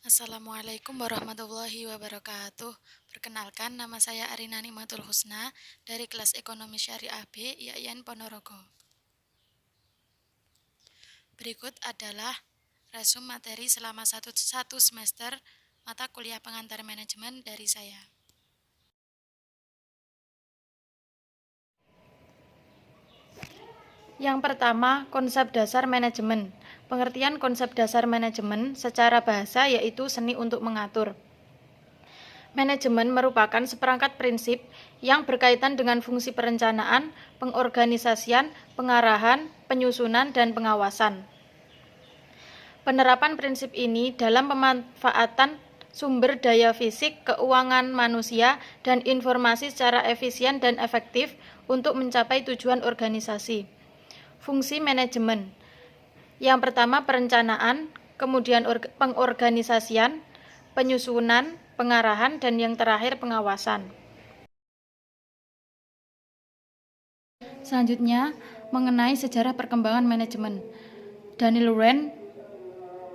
Assalamualaikum warahmatullahi wabarakatuh. Perkenalkan, nama saya Arina Nimatul Husna dari kelas Ekonomi Syariah B IAIN Ponorogo. Berikut adalah resum materi selama satu semester mata kuliah pengantar manajemen dari saya. Yang pertama, konsep dasar manajemen. Pengertian konsep dasar manajemen secara bahasa yaitu seni untuk mengatur. Manajemen merupakan seperangkat prinsip yang berkaitan dengan fungsi perencanaan, pengorganisasian, pengarahan, penyusunan, dan pengawasan. Penerapan prinsip ini dalam pemanfaatan sumber daya fisik, keuangan manusia, dan informasi secara efisien dan efektif untuk mencapai tujuan organisasi. Fungsi manajemen. Yang pertama perencanaan, kemudian pengorganisasian, penyusunan, pengarahan, dan yang terakhir pengawasan. Selanjutnya, mengenai sejarah perkembangan manajemen. Daniel Rand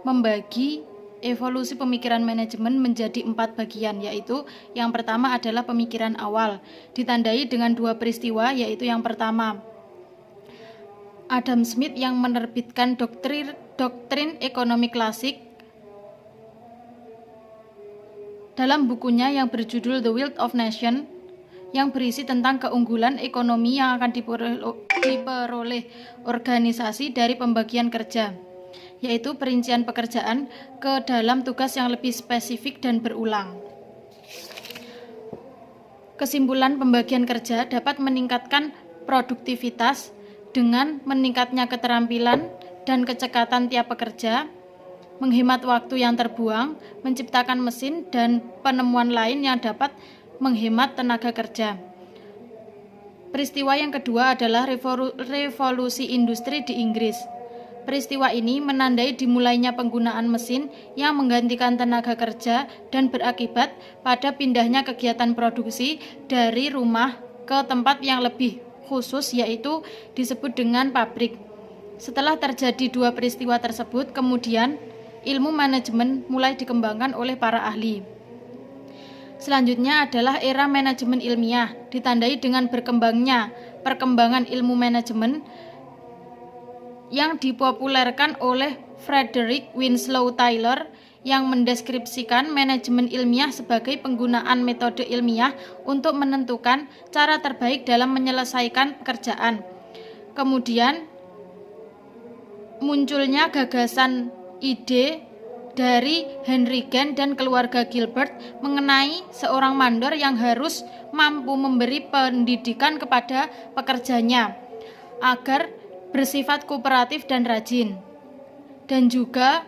membagi evolusi pemikiran manajemen menjadi 4 bagian, yaitu yang pertama adalah pemikiran awal, ditandai dengan 2 peristiwa, yaitu yang pertama, Adam Smith yang menerbitkan doktrin ekonomi klasik dalam bukunya yang berjudul The Wealth of Nations, yang berisi tentang keunggulan ekonomi yang akan diperoleh organisasi dari pembagian kerja, yaitu perincian pekerjaan ke dalam tugas yang lebih spesifik dan berulang. Kesimpulan pembagian kerja dapat meningkatkan produktivitas dengan meningkatnya keterampilan dan kecekatan tiap pekerja, menghemat waktu yang terbuang, menciptakan mesin dan penemuan lain yang dapat menghemat tenaga kerja. Peristiwa yang kedua adalah revolusi industri di Inggris. Peristiwa ini menandai dimulainya penggunaan mesin yang menggantikan tenaga kerja dan berakibat pada pindahnya kegiatan produksi dari rumah ke tempat yang lebih khusus, yaitu disebut dengan pabrik. Setelah terjadi 2 peristiwa tersebut, kemudian ilmu manajemen mulai dikembangkan oleh para ahli. Selanjutnya adalah era manajemen ilmiah, ditandai dengan berkembangnya perkembangan ilmu manajemen yang dipopulerkan oleh Frederick Winslow Taylor, yang mendeskripsikan manajemen ilmiah sebagai penggunaan metode ilmiah untuk menentukan cara terbaik dalam menyelesaikan pekerjaan. Kemudian munculnya gagasan ide dari Henry Gantt dan keluarga Gilbert mengenai seorang mandor yang harus mampu memberi pendidikan kepada pekerjanya agar bersifat kooperatif dan rajin. Dan juga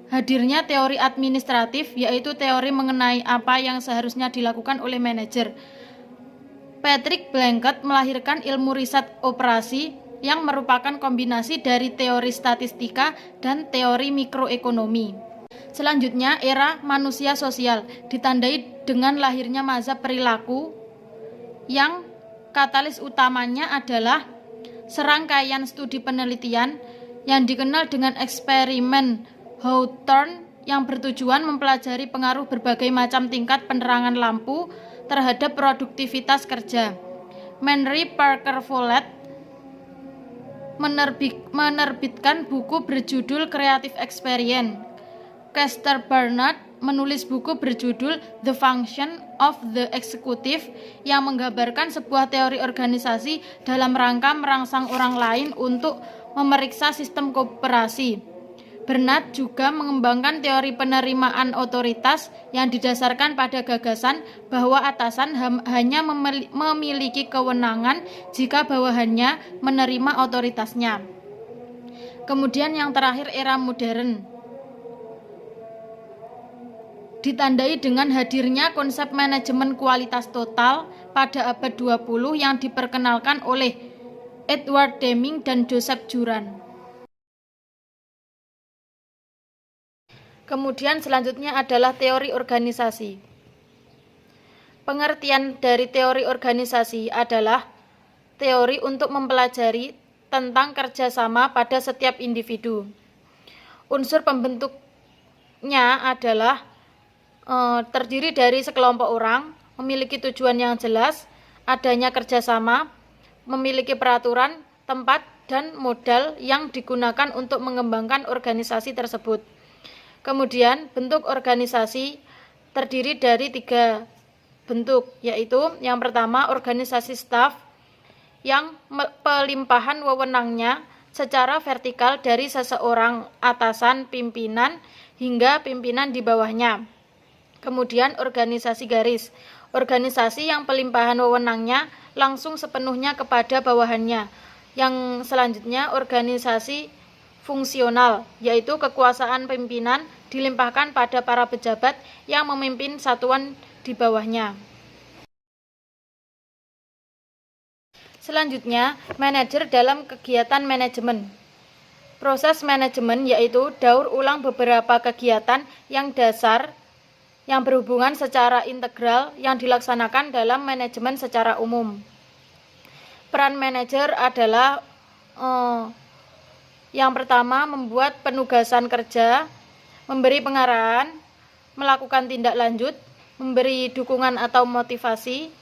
hadirnya teori administratif, yaitu teori mengenai apa yang seharusnya dilakukan oleh manajer. Patrick Blankett melahirkan ilmu riset operasi yang merupakan kombinasi dari teori statistika dan teori mikroekonomi. Selanjutnya, era manusia sosial, ditandai dengan lahirnya mazhab perilaku yang katalis utamanya adalah serangkaian studi penelitian yang dikenal dengan eksperimen Hawthorne, yang bertujuan mempelajari pengaruh berbagai macam tingkat penerangan lampu terhadap produktivitas kerja. Henry Parker Follett menerbitkan buku berjudul Creative Experience. Chester Barnard menulis buku berjudul The Function of the Executive, yang menggambarkan sebuah teori organisasi dalam rangka merangsang orang lain untuk memeriksa sistem kooperasi. Bernard juga mengembangkan teori penerimaan otoritas yang didasarkan pada gagasan bahwa atasan hanya memiliki kewenangan jika bawahannya menerima otoritasnya. Kemudian yang terakhir, era modern, ditandai dengan hadirnya konsep manajemen kualitas total pada abad 20 yang diperkenalkan oleh Edward Deming dan Joseph Juran. Kemudian selanjutnya adalah teori organisasi. Pengertian dari teori organisasi adalah teori untuk mempelajari tentang kerjasama pada setiap individu. Unsur pembentuk bentuknya adalah terdiri dari sekelompok orang, memiliki tujuan yang jelas, adanya kerjasama, memiliki peraturan, tempat, dan modal yang digunakan untuk mengembangkan organisasi tersebut. Kemudian bentuk organisasi terdiri dari 3 bentuk, yaitu yang pertama organisasi staf yang pelimpahan wewenangnya secara vertikal dari seseorang atasan pimpinan hingga pimpinan di bawahnya. Kemudian organisasi garis, organisasi yang pelimpahan wewenangnya langsung sepenuhnya kepada bawahannya. Yang selanjutnya organisasi fungsional, yaitu kekuasaan pimpinan dilimpahkan pada para pejabat yang memimpin satuan di bawahnya. Selanjutnya, manajer dalam kegiatan manajemen. Proses manajemen yaitu daur ulang beberapa kegiatan yang dasar yang berhubungan secara integral yang dilaksanakan dalam manajemen secara umum. Peran manajer adalah yang pertama membuat penugasan kerja, memberi pengarahan, melakukan tindak lanjut, memberi dukungan atau motivasi.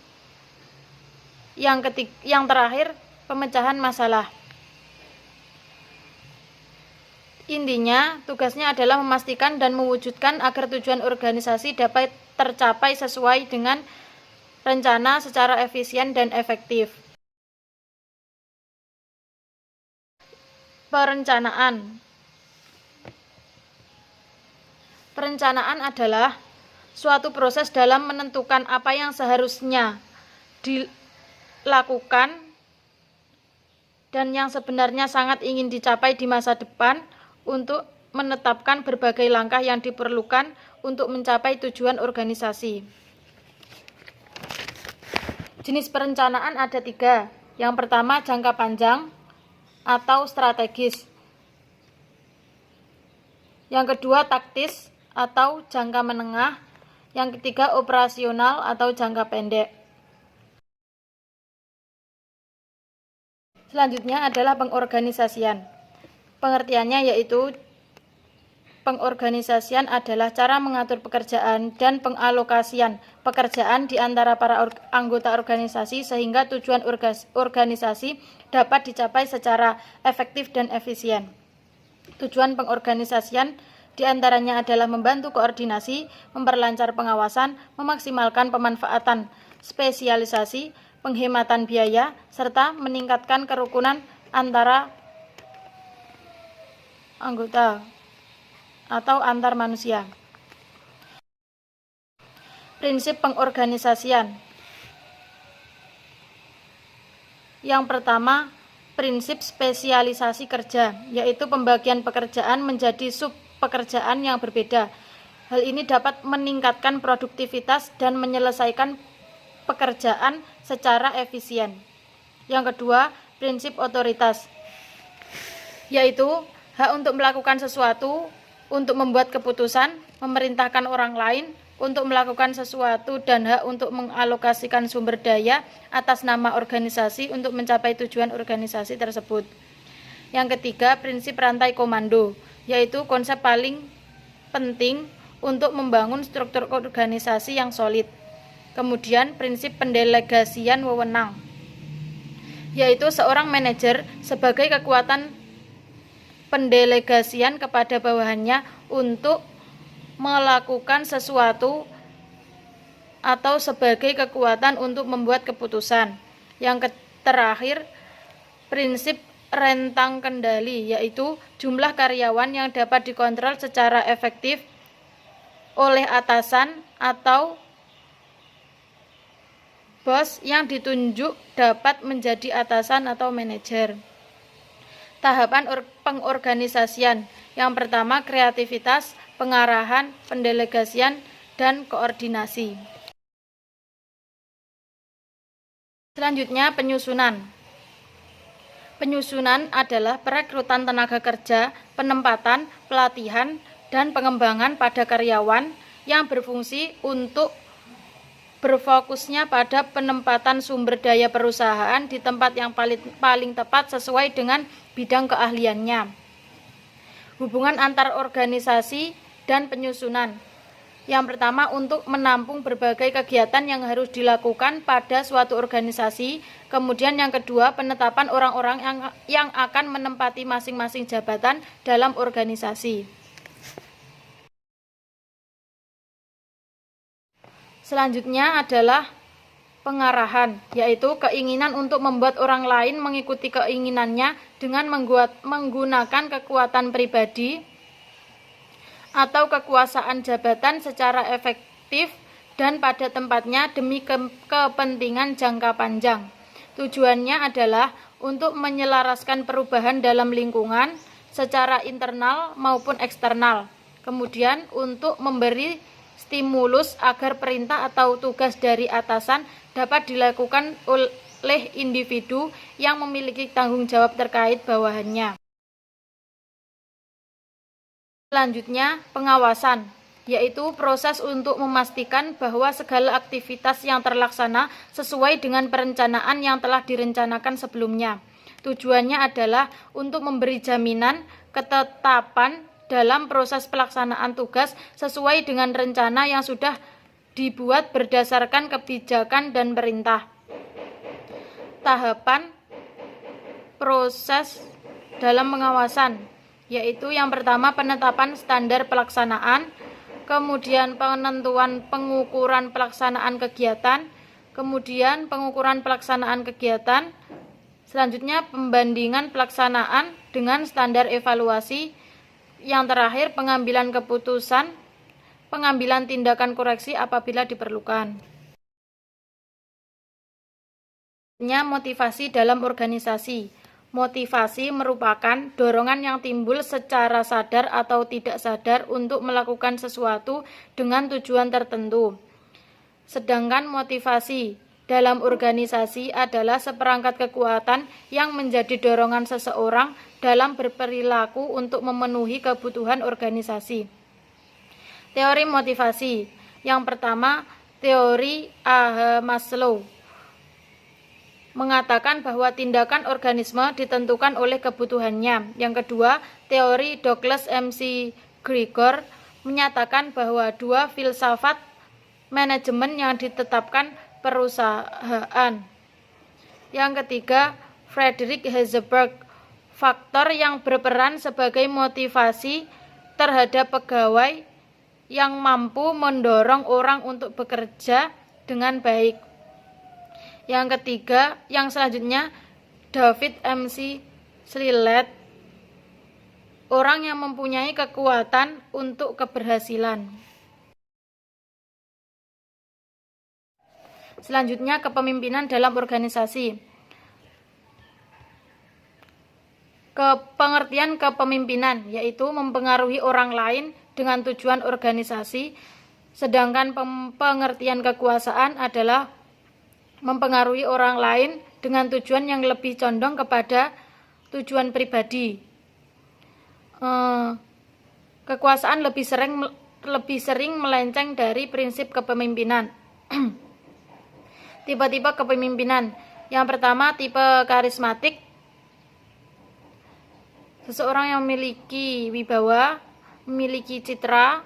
Yang terakhir, pemecahan masalah. Intinya, tugasnya adalah memastikan dan mewujudkan agar tujuan organisasi dapat tercapai sesuai dengan rencana secara efisien dan efektif. Perencanaan. Perencanaan adalah suatu proses dalam menentukan apa yang seharusnya dilakukan dan yang sebenarnya sangat ingin dicapai di masa depan, untuk menetapkan berbagai langkah yang diperlukan untuk mencapai tujuan organisasi. Jenis perencanaan ada 3. Yang pertama jangka panjang atau strategis. Yang kedua taktis atau jangka menengah. Yang ketiga operasional atau jangka pendek. Selanjutnya adalah pengorganisasian. Pengertiannya yaitu pengorganisasian adalah cara mengatur pekerjaan dan pengalokasian pekerjaan di antara para anggota organisasi sehingga tujuan organisasi dapat dicapai secara efektif dan efisien. Tujuan pengorganisasian diantaranya adalah membantu koordinasi, memperlancar pengawasan, memaksimalkan pemanfaatan spesialisasi, penghematan biaya, serta meningkatkan kerukunan antara anggota atau antar manusia. Prinsip pengorganisasian. Yang pertama, prinsip spesialisasi kerja, yaitu pembagian pekerjaan menjadi sub-pekerjaan yang berbeda. Hal ini dapat meningkatkan produktivitas dan menyelesaikan pekerjaan secara efisien. Yang kedua, prinsip otoritas, yaitu hak untuk melakukan sesuatu, untuk membuat keputusan, memerintahkan orang lain untuk melakukan sesuatu, dan hak untuk mengalokasikan sumber daya atas nama organisasi untuk mencapai tujuan organisasi tersebut. Yang ketiga, prinsip rantai komando, yaitu konsep paling penting untuk membangun struktur organisasi yang solid. Kemudian, prinsip pendelegasian wewenang, yaitu seorang manajer sebagai kekuatan pendelegasian kepada bawahannya untuk melakukan sesuatu atau sebagai kekuatan untuk membuat keputusan. Yang terakhir, prinsip rentang kendali, yaitu jumlah karyawan yang dapat dikontrol secara efektif oleh atasan atau bos yang ditunjuk dapat menjadi atasan atau manajer. Tahapan pengorganisasian. Yang pertama, kreativitas, pengarahan, pendelegasian, dan koordinasi. Selanjutnya, penyusunan. Penyusunan adalah perekrutan tenaga kerja, penempatan, pelatihan, dan pengembangan pada karyawan yang berfungsi untuk berfokusnya pada penempatan sumber daya perusahaan di tempat yang paling tepat sesuai dengan bidang keahliannya. Hubungan antar organisasi dan penyusunan. Yang pertama, untuk menampung berbagai kegiatan yang harus dilakukan pada suatu organisasi. Kemudian yang kedua, penetapan orang-orang yang akan menempati masing-masing jabatan dalam organisasi. Selanjutnya adalah pengarahan, yaitu keinginan untuk membuat orang lain mengikuti keinginannya dengan menggunakan kekuatan pribadi atau kekuasaan jabatan secara efektif dan pada tempatnya demi kepentingan jangka panjang. Tujuannya adalah untuk menyelaraskan perubahan dalam lingkungan secara internal maupun eksternal. Kemudian untuk memberi stimulus agar perintah atau tugas dari atasan dapat dilakukan oleh individu yang memiliki tanggung jawab terkait bawahannya. Selanjutnya, pengawasan, yaitu proses untuk memastikan bahwa segala aktivitas yang terlaksana sesuai dengan perencanaan yang telah direncanakan sebelumnya. Tujuannya adalah untuk memberi jaminan ketetapan dalam proses pelaksanaan tugas sesuai dengan rencana yang sudah dibuat berdasarkan kebijakan dan perintah. Tahapan proses dalam pengawasan, yaitu yang pertama penetapan standar pelaksanaan, kemudian penentuan pengukuran pelaksanaan kegiatan, kemudian pengukuran pelaksanaan kegiatan, selanjutnya pembandingan pelaksanaan dengan standar evaluasi, yang terakhir pengambilan keputusan, pengambilan tindakan koreksi apabila diperlukan. Motivasi dalam organisasi. Motivasi merupakan dorongan yang timbul secara sadar atau tidak sadar untuk melakukan sesuatu dengan tujuan tertentu. Sedangkan motivasi dalam organisasi adalah seperangkat kekuatan yang menjadi dorongan seseorang dalam berperilaku untuk memenuhi kebutuhan organisasi. Teori motivasi. Yang pertama, teori A.H. Maslow mengatakan bahwa tindakan organisme ditentukan oleh kebutuhannya. Yang kedua, teori Douglas McGregor menyatakan bahwa dua filsafat manajemen yang ditetapkan perusahaan. Yang ketiga, Frederick Heisenberg, faktor yang berperan sebagai motivasi terhadap pegawai yang mampu mendorong orang untuk bekerja dengan baik. Yang ketiga, yang selanjutnya, David McClelland, orang yang mempunyai kekuatan untuk keberhasilan. Selanjutnya, kepemimpinan dalam organisasi. Pengertian kepemimpinan, yaitu mempengaruhi orang lain dengan tujuan organisasi, sedangkan pengertian kekuasaan adalah mempengaruhi orang lain dengan tujuan yang lebih condong kepada tujuan pribadi. Kekuasaan lebih sering melenceng dari prinsip kepemimpinan. Tipe-tipe kepemimpinan. Yang pertama, tipe karismatik. Seseorang yang memiliki wibawa, memiliki citra,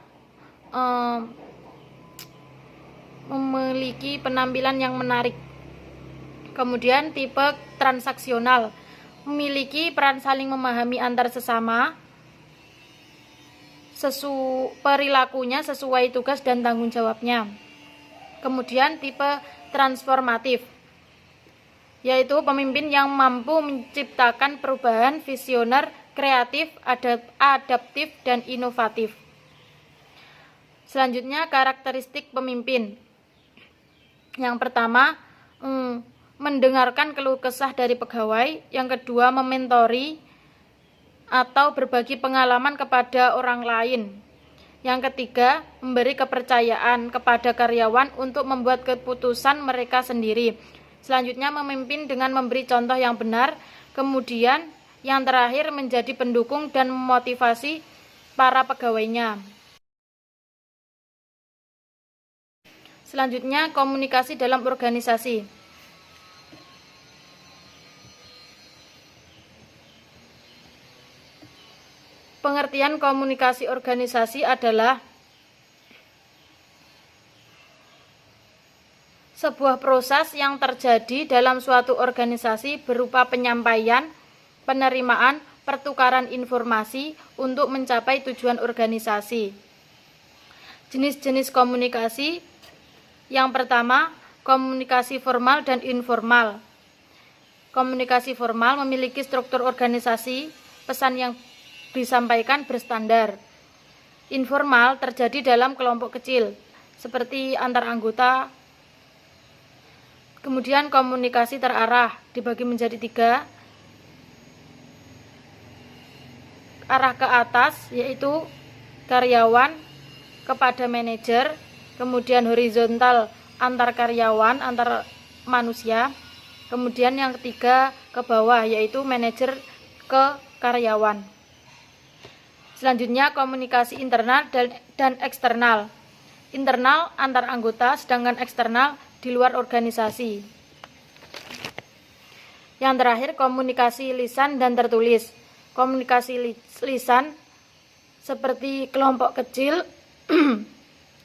memiliki penampilan yang menarik. Kemudian tipe transaksional, memiliki peran saling memahami antar sesama, perilakunya sesuai tugas dan tanggung jawabnya. Kemudian tipe transformatif, yaitu pemimpin yang mampu menciptakan perubahan, visioner, kreatif, adaptif, dan inovatif. Selanjutnya, karakteristik pemimpin. Yang pertama, mendengarkan keluh kesah dari pegawai. Yang kedua, mementori atau berbagi pengalaman kepada orang lain. Yang ketiga, memberi kepercayaan kepada karyawan untuk membuat keputusan mereka sendiri. Selanjutnya, memimpin dengan memberi contoh yang benar. Kemudian, yang terakhir, menjadi pendukung dan memotivasi para pegawainya. Selanjutnya, komunikasi dalam organisasi. Pengertian komunikasi organisasi adalah sebuah proses yang terjadi dalam suatu organisasi berupa penyampaian, penerimaan, pertukaran informasi untuk mencapai tujuan organisasi. Jenis-jenis komunikasi. Yang pertama, komunikasi formal dan informal. Komunikasi formal memiliki struktur organisasi, pesan yang disampaikan berstandar. Informal terjadi dalam kelompok kecil, seperti antar anggota. Kemudian komunikasi terarah dibagi menjadi 3. Arah ke atas, yaitu karyawan kepada manajer. Kemudian horizontal antar karyawan, antar manusia. Kemudian yang ketiga ke bawah, yaitu manajer ke karyawan. Selanjutnya komunikasi internal dan eksternal. Internal antar anggota, sedangkan eksternal di luar organisasi. Yang terakhir komunikasi lisan dan tertulis. Komunikasi lisan seperti kelompok kecil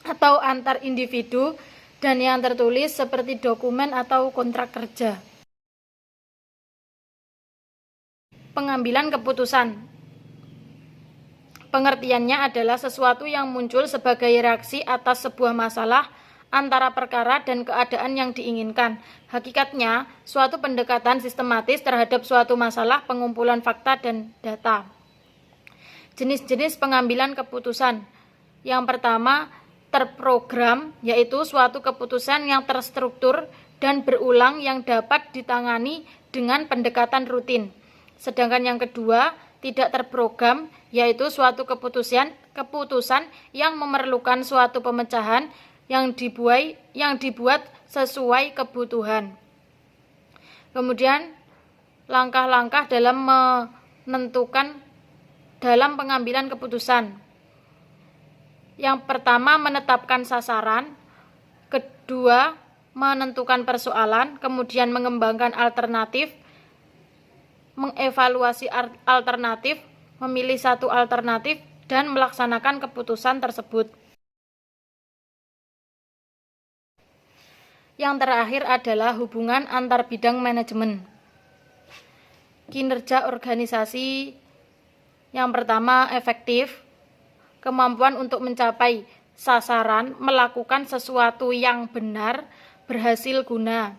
atau antar individu, dan yang tertulis seperti dokumen atau kontrak kerja. Pengambilan keputusan. Pengertiannya adalah sesuatu yang muncul sebagai reaksi atas sebuah masalah antara perkara dan keadaan yang diinginkan. Hakikatnya, suatu pendekatan sistematis terhadap suatu masalah, pengumpulan fakta dan data. Jenis-jenis pengambilan keputusan. Yang pertama, terprogram, yaitu suatu keputusan yang terstruktur dan berulang yang dapat ditangani dengan pendekatan rutin. Sedangkan yang kedua, tidak terprogram, yaitu suatu keputusan yang memerlukan suatu pemecahan yang dibuat sesuai kebutuhan. Kemudian langkah-langkah dalam pengambilan keputusan. Yang pertama, menetapkan sasaran. Kedua, menentukan persoalan. Kemudian mengembangkan alternatif, mengevaluasi alternatif, memilih satu alternatif, dan melaksanakan keputusan tersebut. Yang terakhir adalah hubungan antar bidang manajemen. Kinerja organisasi. Yang pertama, efektif. Kemampuan untuk mencapai sasaran, melakukan sesuatu yang benar, berhasil guna.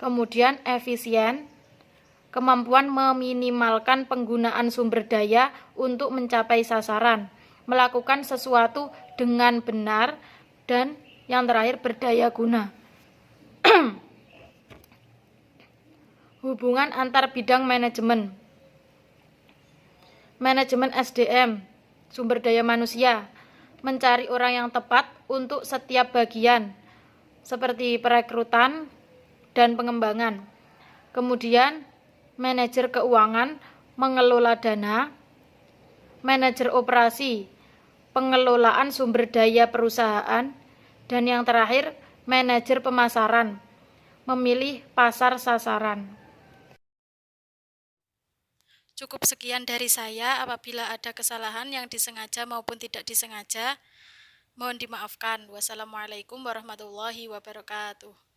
Kemudian efisien. Kemampuan meminimalkan penggunaan sumber daya untuk mencapai sasaran, melakukan sesuatu dengan benar, dan yang terakhir berdaya guna. Hubungan antar bidang manajemen. Manajemen SDM, sumber daya manusia, mencari orang yang tepat untuk setiap bagian, seperti perekrutan dan pengembangan. Kemudian manajer keuangan, mengelola dana. Manajer operasi, pengelolaan sumber daya perusahaan. Dan yang terakhir, manajer pemasaran, memilih pasar sasaran. Cukup sekian dari saya. Apabila ada kesalahan yang disengaja maupun tidak disengaja, mohon dimaafkan. Wassalamualaikum warahmatullahi wabarakatuh.